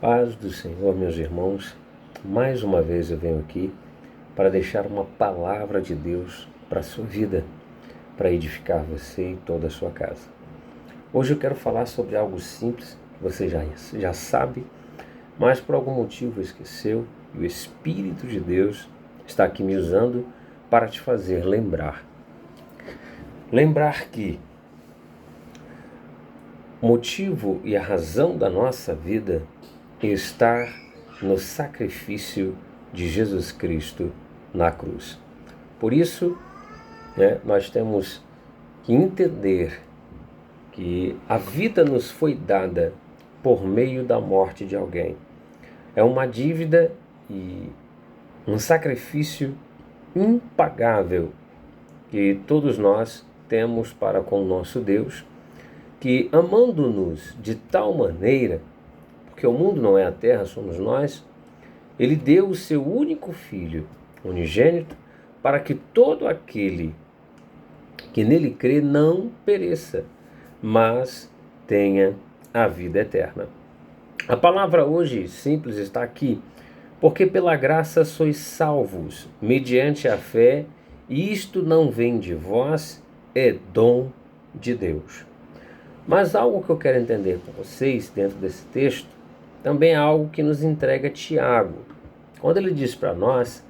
Paz do Senhor, meus irmãos, mais uma vez eu venho aqui para deixar uma palavra de Deus para a sua vida, para edificar você e toda a sua casa. Hoje eu quero falar sobre algo simples, que você já sabe, mas por algum motivo esqueceu, e o Espírito de Deus está aqui me usando para te fazer lembrar. Lembrar que o motivo e a razão da nossa vida está no sacrifício de Jesus Cristo na cruz. Por isso, nós temos que entender que a vida nos foi dada por meio da morte de alguém. É uma dívida e um sacrifício impagável que todos nós temos para com o nosso Deus, que amando-nos de tal maneira, porque o mundo não é a terra, somos nós, ele deu o seu único filho, unigênito, para que todo aquele que nele crê não pereça, mas tenha a vida eterna. A palavra hoje simples está aqui, porque pela graça sois salvos, mediante a fé, e isto não vem de vós, é dom de Deus. Mas algo que eu quero entender com vocês dentro desse texto, também é algo que nos entrega Tiago. Quando ele diz para nós,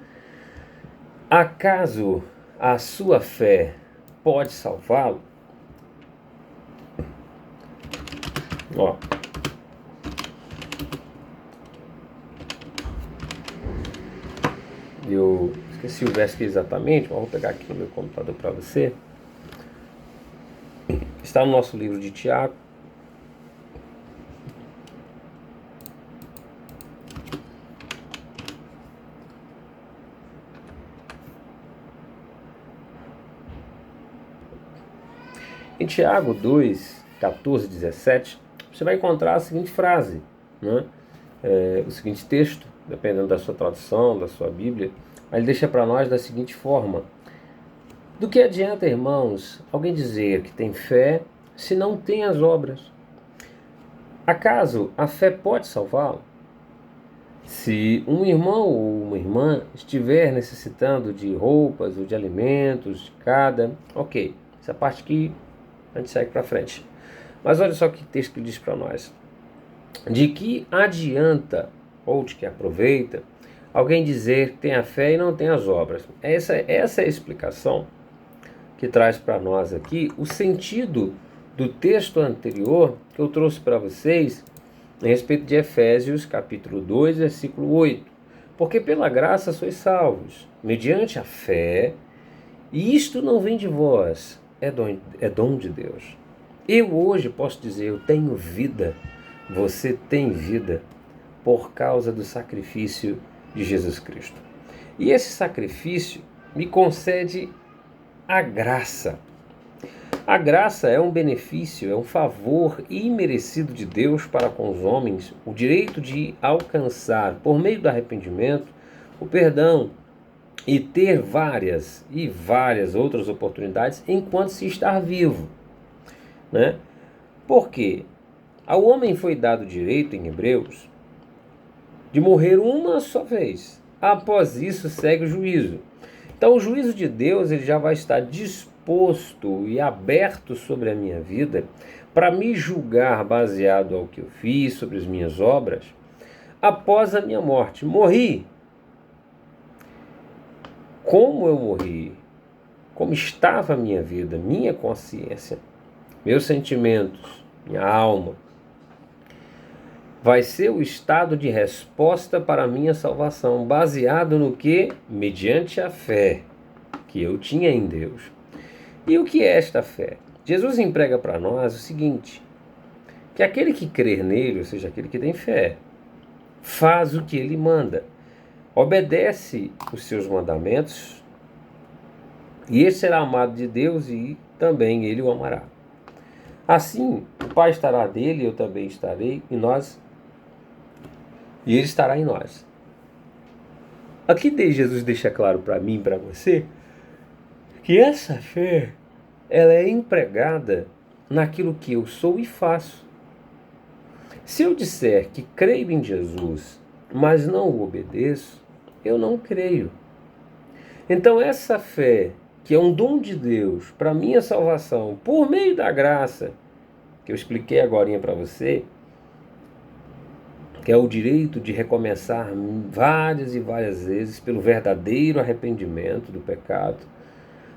acaso a sua fé pode salvá-lo? Eu esqueci o verso aqui exatamente, mas vou pegar aqui no meu computador para você. Está no nosso livro de Tiago. Em Tiago 2, 14, 17, você vai encontrar a seguinte frase, o seguinte texto, dependendo da sua tradução, da sua Bíblia, mas ele deixa para nós da seguinte forma: do que adianta, irmãos, alguém dizer que tem fé se não tem as obras? Acaso a fé pode salvá-lo? Se um irmão ou uma irmã estiver necessitando de roupas ou de alimentos, de cada, ok, essa parte aqui a gente segue para frente. Mas olha só que texto que diz para nós: de que adianta, ou de que aproveita, alguém dizer que tem a fé e não tem as obras? Essa é a explicação que traz para nós aqui o sentido do texto anterior que eu trouxe para vocês a respeito de Efésios capítulo 2, versículo 8. Porque pela graça sois salvos, mediante a fé, e isto não vem de vós, é dom de Deus. Eu hoje posso dizer, eu tenho vida, você tem vida, por causa do sacrifício de Jesus Cristo. E esse sacrifício me concede a graça. A graça é um benefício, é um favor imerecido de Deus para com os homens, o direito de alcançar, por meio do arrependimento, o perdão e ter várias outras oportunidades enquanto se está vivo. Por quê? Ao homem foi dado o direito, em Hebreus, de morrer uma só vez. Após isso segue o juízo. Então o juízo de Deus ele já vai estar disposto e aberto sobre a minha vida para me julgar baseado ao que eu fiz, sobre as minhas obras, após a minha morte. Morri. Como eu morri? Como estava a minha vida, minha consciência, meus sentimentos, minha alma? Vai ser o estado de resposta para a minha salvação, baseado no que? Mediante a fé que eu tinha em Deus. E o que é esta fé? Jesus emprega para nós o seguinte, que aquele que crer nele, ou seja, aquele que tem fé, faz o que ele manda, obedece os seus mandamentos, e esse será amado de Deus e também ele o amará. Assim, o Pai estará dele, eu também estarei, e ele estará em nós. Aqui Jesus deixa claro para mim e para você que essa fé ela é empregada naquilo que eu sou e faço. Se eu disser que creio em Jesus, mas não o obedeço, eu não creio. Então essa fé, que é um dom de Deus para minha salvação, por meio da graça, que eu expliquei agora para você, que é o direito de recomeçar várias e várias vezes pelo verdadeiro arrependimento do pecado,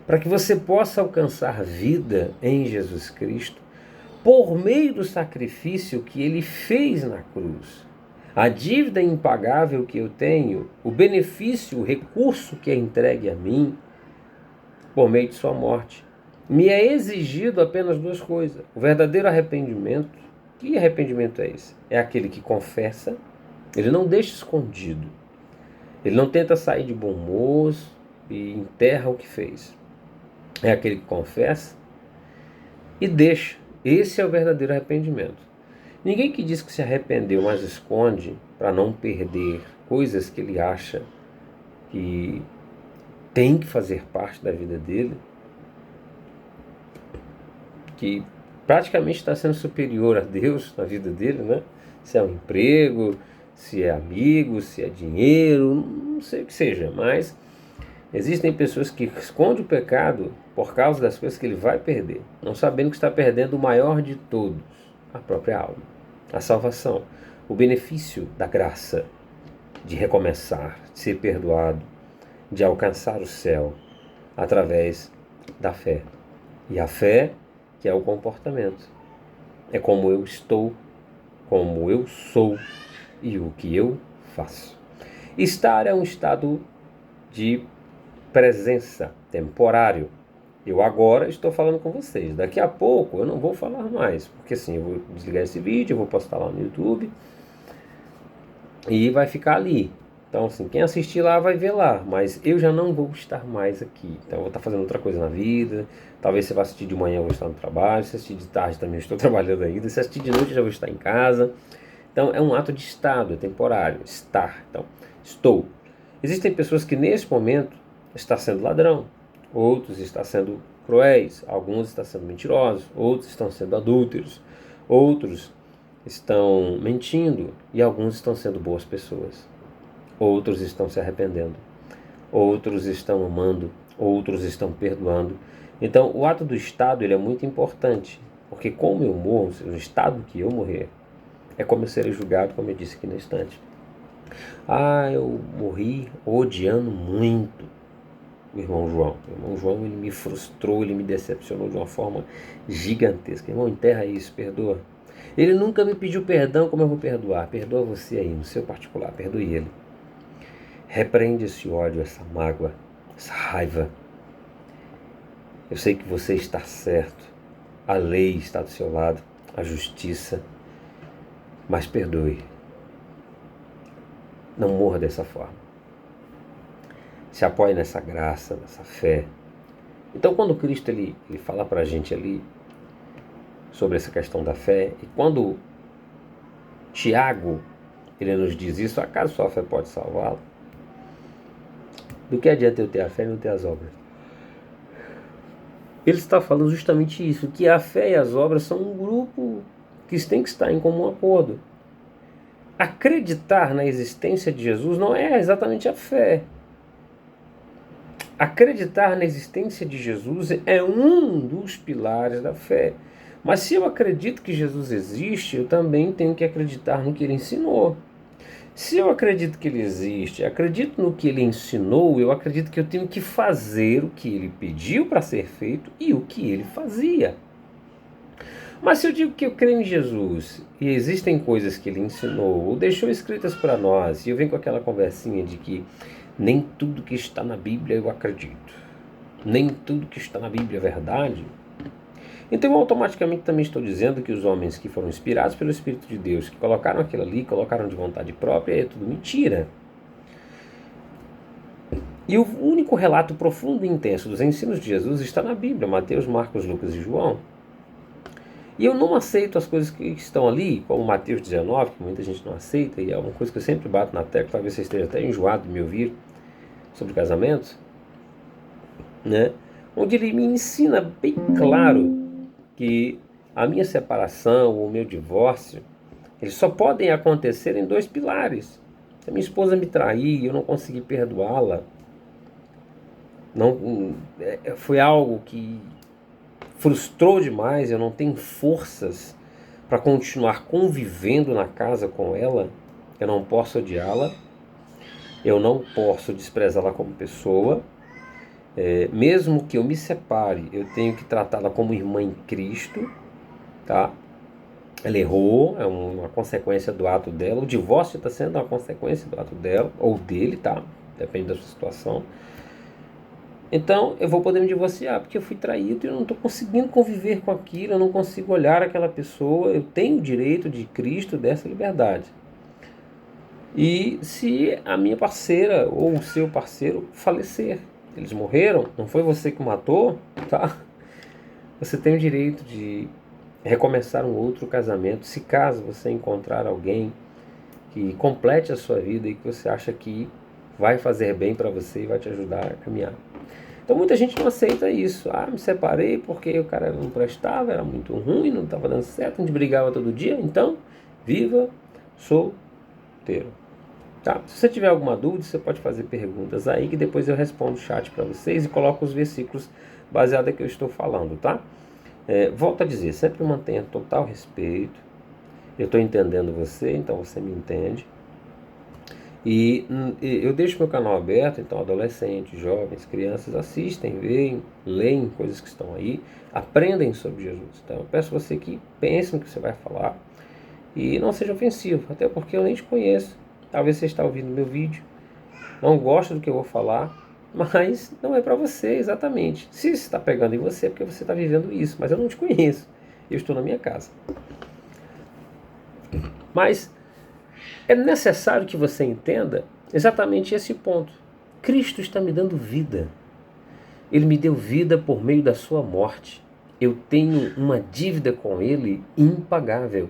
para que você possa alcançar vida em Jesus Cristo, por meio do sacrifício que Ele fez na cruz. A dívida impagável que eu tenho, o benefício, o recurso que é entregue a mim, por meio de sua morte. Me é exigido apenas duas coisas: o verdadeiro arrependimento. Que arrependimento é esse? É aquele que confessa, ele não deixa escondido, ele não tenta sair de bom moço e enterra o que fez. É aquele que confessa e deixa. Esse é o verdadeiro arrependimento. Ninguém que diz que se arrependeu, mas esconde para não perder coisas que ele acha que tem que fazer parte da vida dele, que praticamente está sendo superior a Deus na vida dele, né? Se é um emprego, se é amigo, se é dinheiro, não sei o que seja, mas existem pessoas que escondem o pecado por causa das coisas que ele vai perder, não sabendo que está perdendo o maior de todos, a própria alma, a salvação, o benefício da graça de recomeçar, de ser perdoado, de alcançar o céu através da fé. E a fé, que é o comportamento, é como eu estou, como eu sou e o que eu faço. Estar é um estado de presença temporário. Eu agora estou falando com vocês. Daqui a pouco eu não vou falar mais, porque assim, eu vou desligar esse vídeo, eu vou postar lá no YouTube e vai ficar ali. Então, assim, quem assistir lá vai ver lá, mas eu já não vou estar mais aqui. Então, eu vou estar fazendo outra coisa na vida. Talvez você vá assistir de manhã, eu vou estar no trabalho. Se assistir de tarde, também estou trabalhando ainda. Se assistir de noite, eu já vou estar em casa. Então, é um ato de estado, é temporário, estar. Então, estou. Existem pessoas que nesse momento estão sendo ladrão, outros estão sendo cruéis, alguns estão sendo mentirosos, outros estão sendo adúlteros, outros estão mentindo e alguns estão sendo boas pessoas. Outros estão se arrependendo, outros estão amando, outros estão perdoando. Então, o ato do estado ele é muito importante, porque como eu morro, o estado que eu morrer, é como eu serei julgado, como eu disse aqui no instante. Eu morri odiando muito o irmão João. O irmão João, ele me frustrou, ele me decepcionou de uma forma gigantesca. Irmão, enterra isso, perdoa. Ele nunca me pediu perdão, como eu vou perdoar? Perdoa você aí, no seu particular, perdoe ele. Repreende esse ódio, essa mágoa, essa raiva. Eu sei que você está certo, a lei está do seu lado, a justiça, mas perdoe. Não morra dessa forma. Se apoie nessa graça, nessa fé. Então, quando Cristo ele fala para a gente ali sobre essa questão da fé, e quando Tiago ele nos diz isso, acaso sua fé pode salvá-lo? Do que adianta eu ter a fé e não ter as obras? Ele está falando justamente isso, que a fé e as obras são um grupo que tem que estar em comum acordo. Acreditar na existência de Jesus não é exatamente a fé. Acreditar na existência de Jesus é um dos pilares da fé. Mas se eu acredito que Jesus existe, eu também tenho que acreditar no que ele ensinou. Se eu acredito que ele existe, acredito no que ele ensinou, eu acredito que eu tenho que fazer o que ele pediu para ser feito e o que ele fazia. Mas se eu digo que eu creio em Jesus e existem coisas que ele ensinou ou deixou escritas para nós, e eu venho com aquela conversinha de que nem tudo que está na Bíblia eu acredito, nem tudo que está na Bíblia é verdade, então eu automaticamente também estou dizendo que os homens que foram inspirados pelo Espírito de Deus, que colocaram aquilo ali, colocaram de vontade própria, é tudo mentira. E o único relato profundo e intenso dos ensinos de Jesus está na Bíblia, Mateus, Marcos, Lucas e João. E eu não aceito as coisas que estão ali, como Mateus 19, que muita gente não aceita, e é uma coisa que eu sempre bato na tecla, talvez você esteja até enjoado de me ouvir sobre casamentos, né? Onde ele me ensina bem claro que a minha separação, o meu divórcio, Eles só podem acontecer em dois pilares. Se a minha esposa me trair e eu não conseguir perdoá-la, foi algo que frustrou demais, eu não tenho forças para continuar convivendo na casa com ela, eu não posso odiá-la, eu não posso desprezá-la como pessoa, mesmo que eu me separe, eu tenho que tratá-la como irmã em Cristo, tá? Ela errou, é uma consequência do ato dela, o divórcio está sendo uma consequência do ato dela, ou dele, tá? Depende da sua situação. Então eu vou poder me divorciar porque eu fui traído e eu não estou conseguindo conviver com aquilo, eu não consigo olhar aquela pessoa, eu tenho o direito de Cristo dessa liberdade. E se a minha parceira ou o seu parceiro falecer, eles morreram, não foi você que matou, tá? Você tem o direito de recomeçar um outro casamento, se caso você encontrar alguém que complete a sua vida e que você acha que vai fazer bem para você e vai te ajudar a caminhar. Então muita gente não aceita isso. Me separei porque o cara não prestava, era muito ruim, não estava dando certo, a gente brigava todo dia. Então, viva solteiro. Tá? Se você tiver alguma dúvida, você pode fazer perguntas aí que depois eu respondo o chat para vocês e coloco os versículos baseados no que eu estou falando, tá? Volto a dizer, sempre mantenha total respeito. Eu estou entendendo você, então você me entende. E eu deixo meu canal aberto, então adolescentes, jovens, crianças assistem, veem, leem coisas que estão aí, aprendem sobre Jesus. Então eu peço a você que pense no que você vai falar e não seja ofensivo, até porque eu nem te conheço. Talvez você está ouvindo meu vídeo, não gosta do que eu vou falar, mas não é para você exatamente. Se está pegando em você é porque você está vivendo isso, mas eu não te conheço, eu estou na minha casa. Mas é necessário que você entenda exatamente esse ponto. Cristo está me dando vida. Ele me deu vida por meio da sua morte. Eu tenho uma dívida com Ele impagável.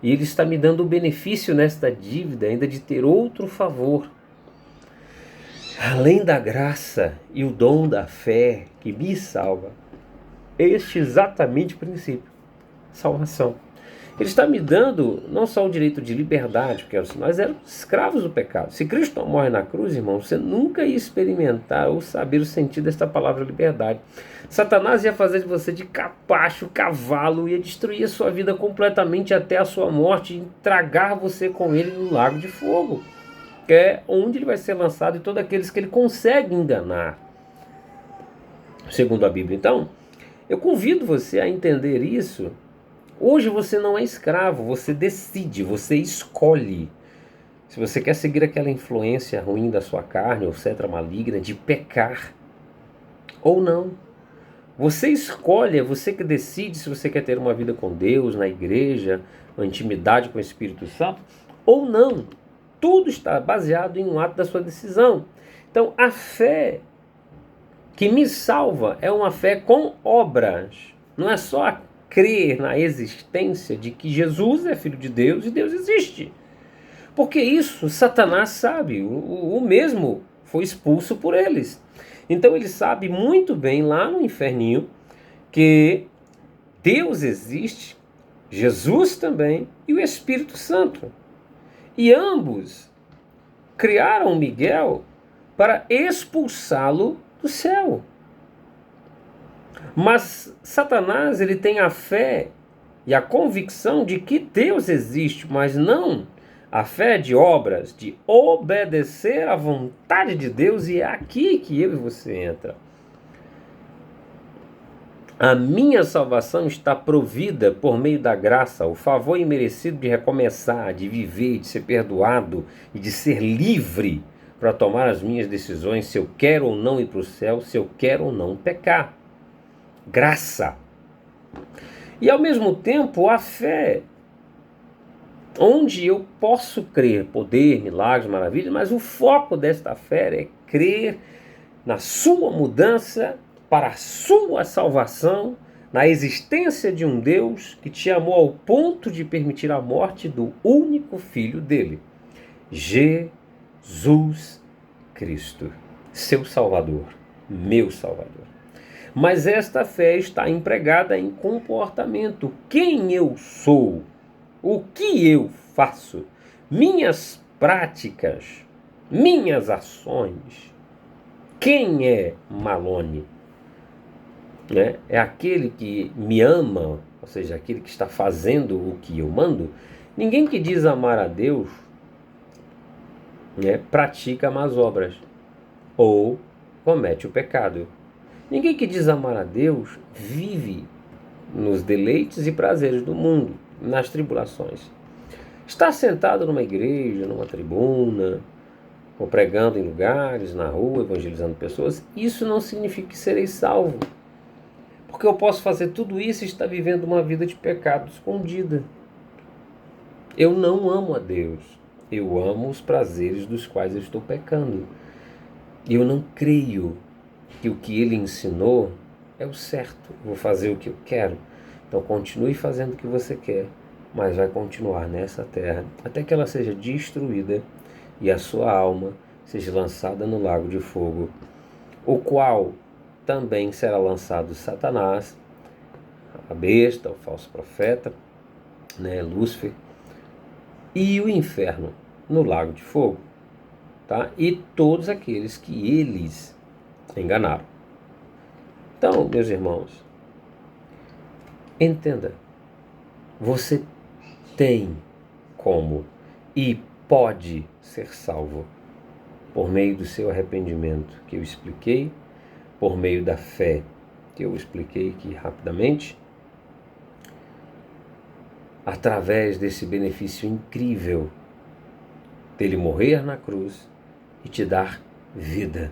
E Ele está me dando o benefício nesta dívida ainda de ter outro favor. Além da graça e o dom da fé que me salva. Este exatamente o princípio. Salvação. Ele está me dando não só o direito de liberdade, porque nós éramos escravos do pecado. Se Cristo não morre na cruz, irmão, você nunca ia experimentar ou saber o sentido desta palavra liberdade. Satanás ia fazer de você de capacho, cavalo, ia destruir a sua vida completamente até a sua morte e tragar você com ele no lago de fogo, que é onde ele vai ser lançado e todos aqueles que ele consegue enganar, segundo a Bíblia. Então, eu convido você a entender isso. Hoje você não é escravo, você decide, você escolhe. Se você quer seguir aquela influência ruim da sua carne, ou cetra maligna, de pecar, ou não. Você escolhe, é você que decide se você quer ter uma vida com Deus, na igreja, uma intimidade com o Espírito Santo, ou não. Tudo está baseado em um ato da sua decisão. Então, a fé que me salva é uma fé com obras. Não é só crer na existência de que Jesus é Filho de Deus e Deus existe. Porque isso Satanás sabe, o mesmo foi expulso por eles. Então ele sabe muito bem lá no inferninho que Deus existe, Jesus também e o Espírito Santo. E ambos criaram Miguel para expulsá-lo do céu. Mas Satanás, ele tem a fé e a convicção de que Deus existe, mas não a fé de obras, de obedecer à vontade de Deus, e é aqui que eu e você entra. A minha salvação está provida por meio da graça, o favor imerecido de recomeçar, de viver, de ser perdoado e de ser livre para tomar as minhas decisões, se eu quero ou não ir para o céu, se eu quero ou não pecar. Graça. E ao mesmo tempo a fé, onde eu posso crer, poder, milagres, maravilhas, mas o foco desta fé é crer na sua mudança para a sua salvação, na existência de um Deus que te amou ao ponto de permitir a morte do único filho dele, Jesus Cristo, seu Salvador, meu Salvador. Mas esta fé está empregada em comportamento. Quem eu sou? O que eu faço? Minhas práticas, minhas ações. Quem é Malone? Né? É aquele que me ama, ou seja, aquele que está fazendo o que eu mando. Ninguém que diz amar a Deus, né, pratica más obras ou comete o pecado. Ninguém que diz amar a Deus vive nos deleites e prazeres do mundo, nas tribulações. Estar sentado numa igreja, numa tribuna, ou pregando em lugares, na rua, evangelizando pessoas, isso não significa que serei salvo. Porque eu posso fazer tudo isso e estar vivendo uma vida de pecado escondida. Eu não amo a Deus. Eu amo os prazeres dos quais eu estou pecando. Eu não creio que o que ele ensinou é o certo. Vou fazer o que eu quero. Então continue fazendo o que você quer, mas vai continuar nessa terra até que ela seja destruída e a sua alma seja lançada no lago de fogo, o qual também será lançado Satanás, a besta, o falso profeta, né, Lúcifer, e o inferno no lago de fogo, tá? E todos aqueles que eles enganaram. Então, meus irmãos, entenda, você tem como e pode ser salvo por meio do seu arrependimento, que eu expliquei, por meio da fé, que eu expliquei aqui rapidamente, através desse benefício incrível dele morrer na cruz e te dar vida.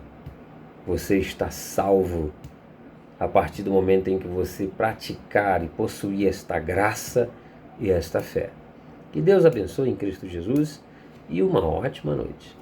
Você está salvo a partir do momento em que você praticar e possuir esta graça e esta fé. Que Deus abençoe em Cristo Jesus e uma ótima noite.